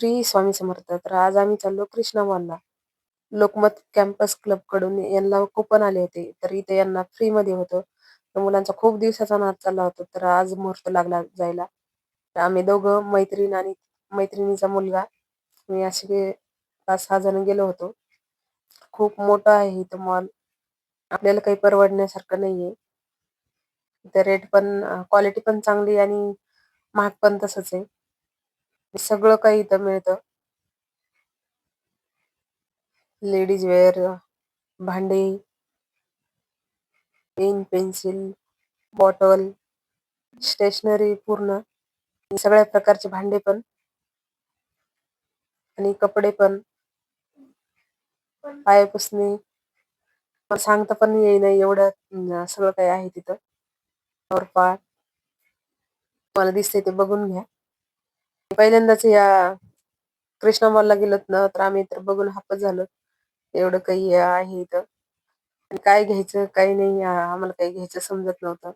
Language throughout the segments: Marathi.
श्री स्वामी समर्थ. तर आज आम्ही चाललो कृष्णा मॉलला. लोकमत कॅम्पस क्लबकडून यांना कुपन आले होते. तर इथे यांना फ्रीमध्ये होतं. तर मुलांचा खूप दिवसाचा नाद चालला होता. तर आज मुहूर्त लागला जायला. तर आम्ही दोघं मैत्रीण आणि मैत्रिणीचा मुलगा मी असे 5-6 जण गेलो होतो. खूप मोठा आहे इथं मॉल. आपल्याला काही परवडण्यासारखं नाहीये. इथं रेट पण क्वालिटी पण चांगली आणि महाग पण तसंच आहे. सगळं काही इथं मिळतं. लेडीज वेअर, भांडे, पेन, पेन्सिल, बॉटल, स्टेशनरी पूर्ण सगळ्या प्रकारचे भांडे पण आणि कपडे पण, पायपुसणे मला सांगता पण येईना एवढं सगळं काही आहे तिथं. टॉरपाट मला दिसतंय ते बघून घ्या. पहिल्यांदाच या कृष्णा मॉलला गेलोत ना, तर आम्ही तर बघून हापच झालो. एवढं काही आहे इथं. आणि काय घ्यायचं, काही नाही आम्हाला काही घ्यायचं समजत नव्हतं.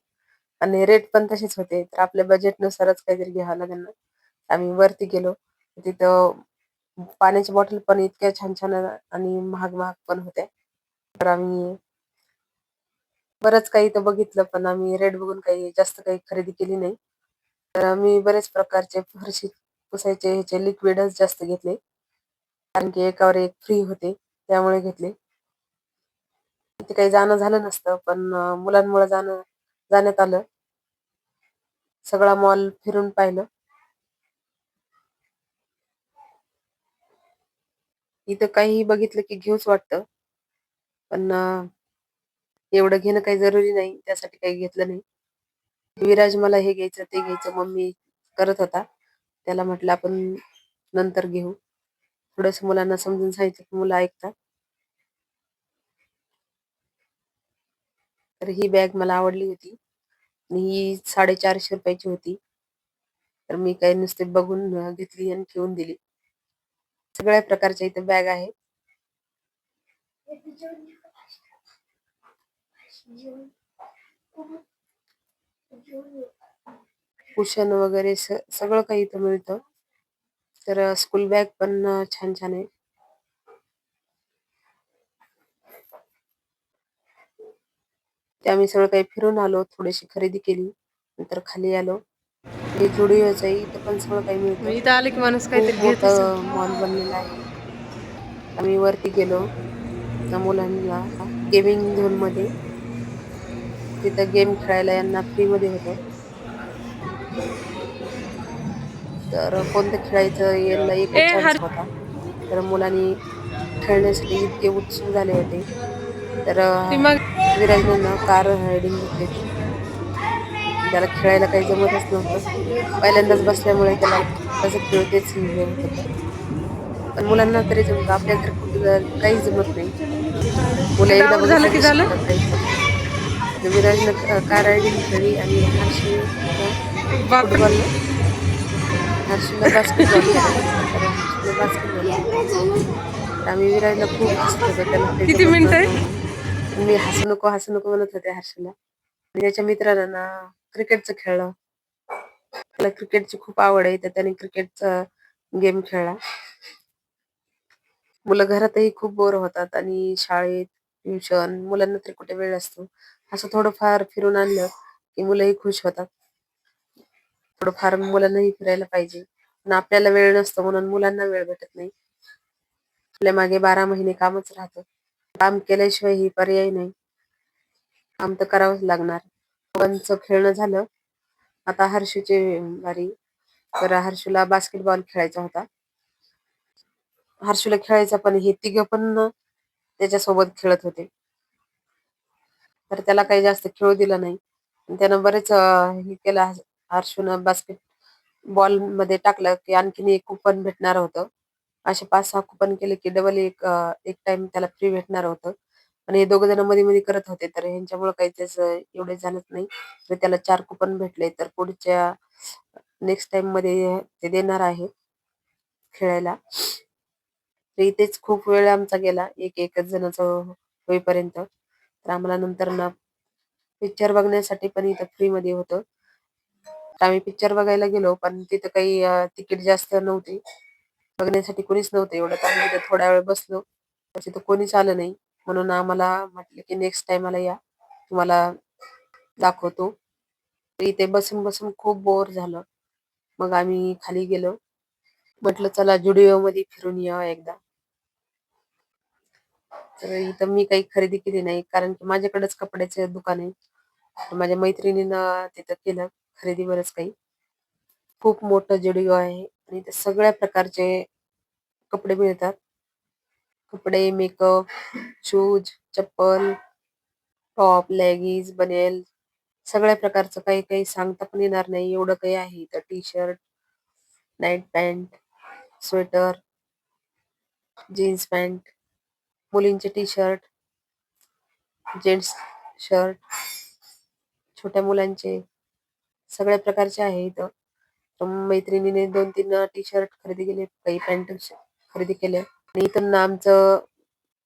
आणि रेट पण तसेच होते. तर आपल्या बजेटनुसारच काहीतरी घ्यावं लागेल ना. आम्ही वरती गेलो. तिथं पाण्याच्या बॉटल पण इतक्या छान-छान आणि महाग-महाग पण होत्या. तर आम्ही बरंच काही इथं बघितलं, पण आम्ही रेट बघून काही जास्त काही खरेदी केली नाही. तर आम्ही बरेच प्रकारचे फरशी पुसायचे ह्याचे लिक्विडच जास्त घेतले. कारण की एकावर एक फ्री होते, त्यामुळे घेतले. तिथे काही जाणं झालं नसतं, पण मुलांमुळे जाण्यात आलं. सगळा मॉल फिरून पाहिलं. इथं काहीही बघितलं की घेऊच वाटतं. पण एवढं घेणं काही जरुरी नाही. त्यासाठी काही घेतलं नाही. विराज मला हे घ्यायचं, ते घ्यायचं मम्मी करत होता. त्याला म्हटलं आपण नंतर घेऊ. थोडंसं मुलांना समजून सांगितलं की मुलं ऐकतात. तर ही बॅग मला आवडली होती आणि ही ₹450 होती. तर मी काही नुसते बघून घेतली आणि ठेवून दिली. सगळ्या प्रकारच्या इथे बॅग आहेत. कुशन वगैरे सगळं काही इथं मिळतं. तर स्कूल बॅग पण छान-छान आहे. ते आम्ही सगळं काही फिरून आलो. थोडीशी खरेदी केली. नंतर खाली आलो. हे जुडिओच आहे. इथं पण सगळं काही मिळतं. इथं आले की माणूस खूप काहीतरी घेत असेल. मोठं मॉल बनलेला आहे. आम्ही वरती गेलो. मुलांना गेमिंग झोनमध्ये तिथं गेम खेळायला यांना फ्रीमध्ये होतं. तर कोणतं खेळायचं यांना एकच चान्स होता. तर मुलांनी खेळण्यासाठी इतके उत्सुक झाले होते. तर ती मग विराजने ना कार रायडिंग घेतली होती. त्याला खेळायला काही जमतच नव्हतं. पहिल्यांदाच बसल्यामुळे त्याला कसं खेळू तेच हे होत होतं. पण मुलांना तरी जमतं. आपल्याला तर कुठं काहीच जमत नाही. मुलं एकदा डाऊट झालं बघितलं की की झालं. शिकतात काही पण. तर विराजनं कार रायडिंग खेळली आणि हर्षीनं बाप फुटबॉल हर्षूला बास्केटबॉल खेळायचा होता. तर हर्षूने बास्केटबॉल घेतला. तर आम्ही विराजला खूप हसत होतो. त्याला काही किती जमत मिनिटं नव्हतं. आहे? पण मी हसू नको म्हणत होते हर्षूला. आणि त्याच्या मित्रानं ना क्रिकेटचं खेळलं. त्याला क्रिकेटची खूप आवड आहे. तर त्याने क्रिकेटचा गेम खेळला. मुलं घरातही खूप बोर होतात आणि शाळेत, ट्युशन मुलांना तरी कुठे वेळ असतो. असं थोडंफार फिरून आणलं की मुलंही खुश होतात. थोडंफार मुलांनाही फिरायला पाहिजे. पण आपल्याला वेळ नसतो म्हणून मुलांना वेळ भेटत नाही. आपल्या मागे 12 महिने कामच राहतं. काम केल्याशिवाय ही पर्याय नाही. काम तर करावंच लागणार. दोघांचं खेळणं झालं. आता हर्षूची बारी. तर हर्षूला बास्केटबॉल खेळायचा होता. हर्षूला खेळायचा पण हे तिघं पण त्याच्यासोबत खेळत होते. तर त्याला काही जास्त खेळू दिलं नाही. आणि त्यानं बरेच हे केलं हर्षूनं बास्केट बॉलमध्ये टाकलं की आणखीन एक कुपन भेटणार होतं. असे 5-6 कुपन केले की डबल एक टाइम त्याला फ्री भेटणार होतं. आणि हे दोघं जण मध्ये-मध्ये करत होते. तर ह्यांच्यामुळं काही त्याचं एवढे झालंच नाही. तर त्याला 4 कुपन भेटले. तर पुढच्या नेक्स्ट टाईममध्ये ते देणार आहे खेळायला. तर इथेच खूप वेळ आमचा गेला. एकच जणाचं होईपर्यंत. तर आम्हाला नंतर ना पिक्चर बघण्यासाठी पण इथं फ्रीमध्ये होतं. आम्ही पिक्चर बघायला गेलो, पण तिथं काही तिकीट जास्त नव्हती. बघण्यासाठी कोणीच नव्हतं. एवढं तर आम्ही तिथे थोडा वेळ बसलो. तिथं कोणीच आलं नाही. म्हणून आम्हाला म्हटलं, की नेक्स्ट टाईमाला या. तुम्हाला दाखवतो. तर इथे बसून खूप बोर झालं. मग आम्ही खाली गेलो. म्हटलं चला जुडिओमध्ये फिरून यावं एकदा. तर इथं मी काही खरेदी केली नाही, कारण की माझ्याकडेच कपड्याचे दुकान आहे. तर माझ्या मैत्रिणीनं तिथं केलं खरेदी बरंच काही. खूप मोठं जुडिओ आहे आणि इथे सगळ्या प्रकारचे कपडे मिळतात. कपडे, मेकअप, शूज, चप्पल, टॉप, लेगिन्स, बनियन सगळ्या प्रकारचं काही सांगता पण येणार नाही एवढं काही आहे इथं. T shirt, night pant, sweater, jeans pant, मुलींचे टी-शर्ट, जेंट्स शर्ट, छोट्या मुलांचे सगळ्या प्रकारचे आहे इथं. तर मैत्रिणीने 2-3 टी-शर्ट खरेदी केले, काही पॅन्ट खरेदी केल्या आणि इथून आमचं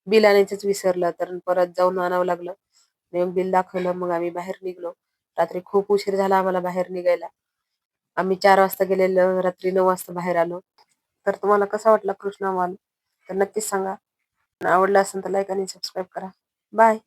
बिल आणायचंच विसरलं, तर परत जाऊन आणावं लागलं. मग बिल दाखवलं, मग आम्ही बाहेर निघलो. रात्री खूप उशीर झाला आम्हाला बाहेर निघायला. आम्ही 4 वाजता गेलेलो, रात्री 9 वाजता बाहेर आलो. तर तुम्हाला कसा वाटला कृष्णा मॉल? तर नक्कीच सांगा. आवडला असेल तर लाईक आणि सबस्क्राईब करा. बाय.